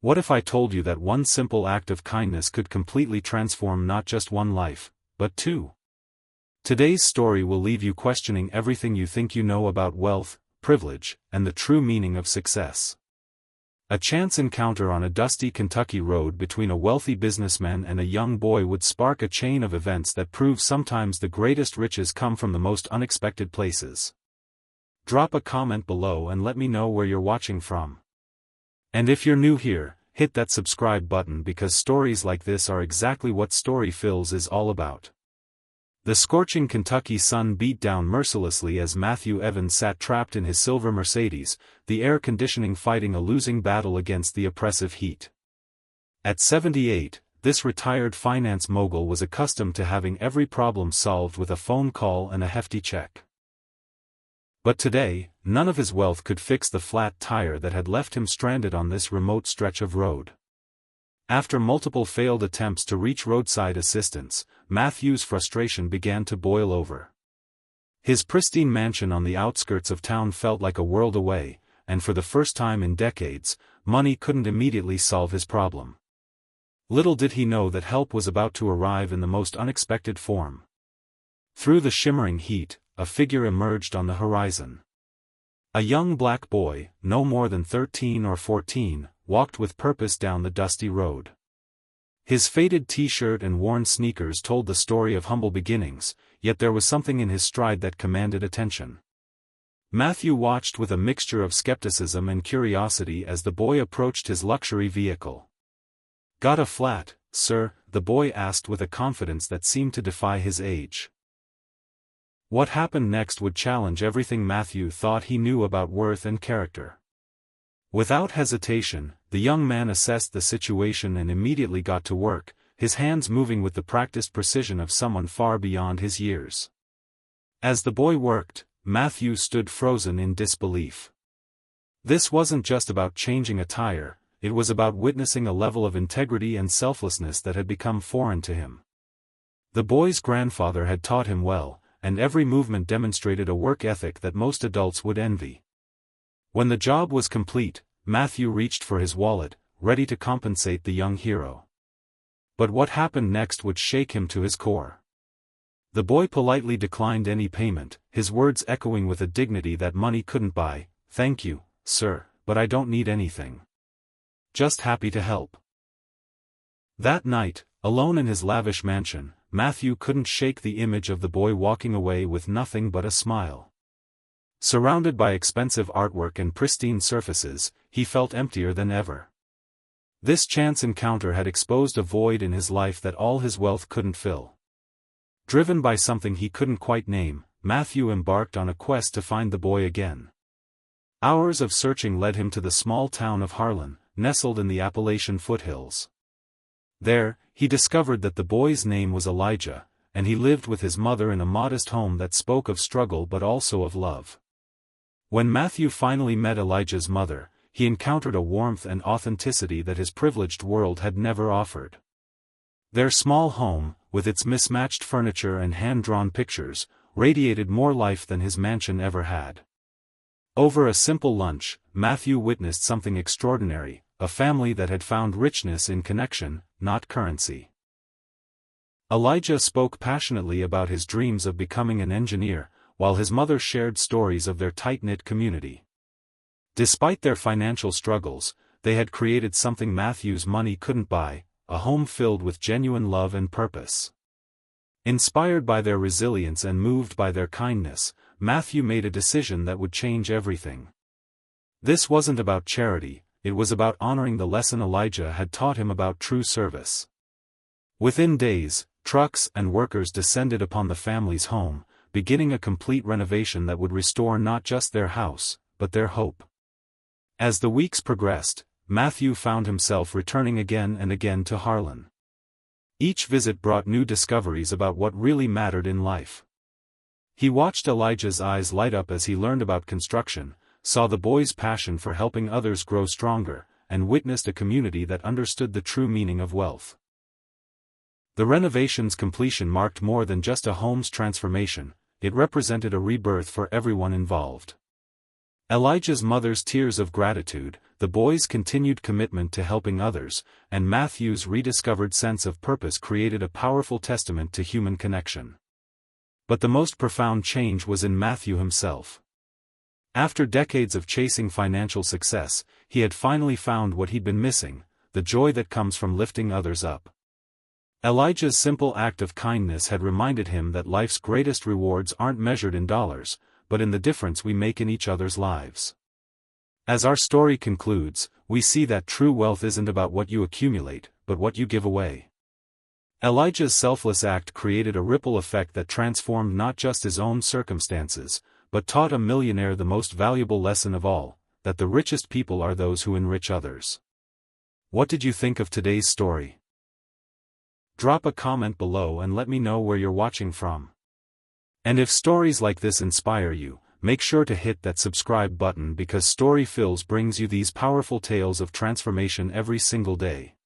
What if I told you that one simple act of kindness could completely transform not just one life, but two? Today's story will leave you questioning everything you think you know about wealth, privilege, and the true meaning of success. A chance encounter on a dusty Kentucky road between a wealthy businessman and a young boy would spark a chain of events that prove sometimes the greatest riches come from the most unexpected places. Drop a comment below and let me know where you're watching from. And if you're new here, hit that subscribe button because stories like this are exactly what Story Fills is all about. The scorching Kentucky sun beat down mercilessly as Matthew Evans sat trapped in his silver Mercedes, the air conditioning fighting a losing battle against the oppressive heat. At 78, this retired finance mogul was accustomed to having every problem solved with a phone call and a hefty check. But today, none of his wealth could fix the flat tire that had left him stranded on this remote stretch of road. After multiple failed attempts to reach roadside assistance, Matthew's frustration began to boil over. His pristine mansion on the outskirts of town felt like a world away, and for the first time in decades, money couldn't immediately solve his problem. Little did he know that help was about to arrive in the most unexpected form. Through the shimmering heat, a figure emerged on the horizon. A young black boy, no more than 13 or 14, walked with purpose down the dusty road. His faded t-shirt and worn sneakers told the story of humble beginnings, yet there was something in his stride that commanded attention. Matthew watched with a mixture of skepticism and curiosity as the boy approached his luxury vehicle. "Got a flat, sir?" the boy asked with a confidence that seemed to defy his age. What happened next would challenge everything Matthew thought he knew about worth and character. Without hesitation, the young man assessed the situation and immediately got to work, his hands moving with the practiced precision of someone far beyond his years. As the boy worked, Matthew stood frozen in disbelief. This wasn't just about changing a tire, it was about witnessing a level of integrity and selflessness that had become foreign to him. The boy's grandfather had taught him well, and every movement demonstrated a work ethic that most adults would envy. When the job was complete, Matthew reached for his wallet, ready to compensate the young hero. But what happened next would shake him to his core. The boy politely declined any payment, his words echoing with a dignity that money couldn't buy. "Thank you, sir, but I don't need anything. Just happy to help." That night, alone in his lavish mansion, Matthew couldn't shake the image of the boy walking away with nothing but a smile. Surrounded by expensive artwork and pristine surfaces, he felt emptier than ever. This chance encounter had exposed a void in his life that all his wealth couldn't fill. Driven by something he couldn't quite name, Matthew embarked on a quest to find the boy again. Hours of searching led him to the small town of Harlan, nestled in the Appalachian foothills. There, he discovered that the boy's name was Elijah, and he lived with his mother in a modest home that spoke of struggle but also of love. When Matthew finally met Elijah's mother, he encountered a warmth and authenticity that his privileged world had never offered. Their small home, with its mismatched furniture and hand-drawn pictures, radiated more life than his mansion ever had. Over a simple lunch, Matthew witnessed something extraordinary, a family that had found richness in connection, not currency. Elijah spoke passionately about his dreams of becoming an engineer, while his mother shared stories of their tight-knit community. Despite their financial struggles, they had created something Matthew's money couldn't buy, a home filled with genuine love and purpose. Inspired by their resilience and moved by their kindness, Matthew made a decision that would change everything. This wasn't about charity, it was about honoring the lesson Elijah had taught him about true service. Within days, trucks and workers descended upon the family's home, beginning a complete renovation that would restore not just their house, but their hope. As the weeks progressed, Matthew found himself returning again and again to Harlan. Each visit brought new discoveries about what really mattered in life. He watched Elijah's eyes light up as he learned about construction, saw the boy's passion for helping others grow stronger, and witnessed a community that understood the true meaning of wealth. The renovation's completion marked more than just a home's transformation, it represented a rebirth for everyone involved. Elijah's mother's tears of gratitude, the boy's continued commitment to helping others, and Matthew's rediscovered sense of purpose created a powerful testament to human connection. But the most profound change was in Matthew himself. After decades of chasing financial success, he had finally found what he'd been missing, the joy that comes from lifting others up. Elijah's simple act of kindness had reminded him that life's greatest rewards aren't measured in dollars, but in the difference we make in each other's lives. As our story concludes, we see that true wealth isn't about what you accumulate, but what you give away. Elijah's selfless act created a ripple effect that transformed not just his own circumstances, but taught a millionaire the most valuable lesson of all, that the richest people are those who enrich others. What did you think of today's story? Drop a comment below and let me know where you're watching from. And if stories like this inspire you, make sure to hit that subscribe button because Story Fills brings you these powerful tales of transformation every single day.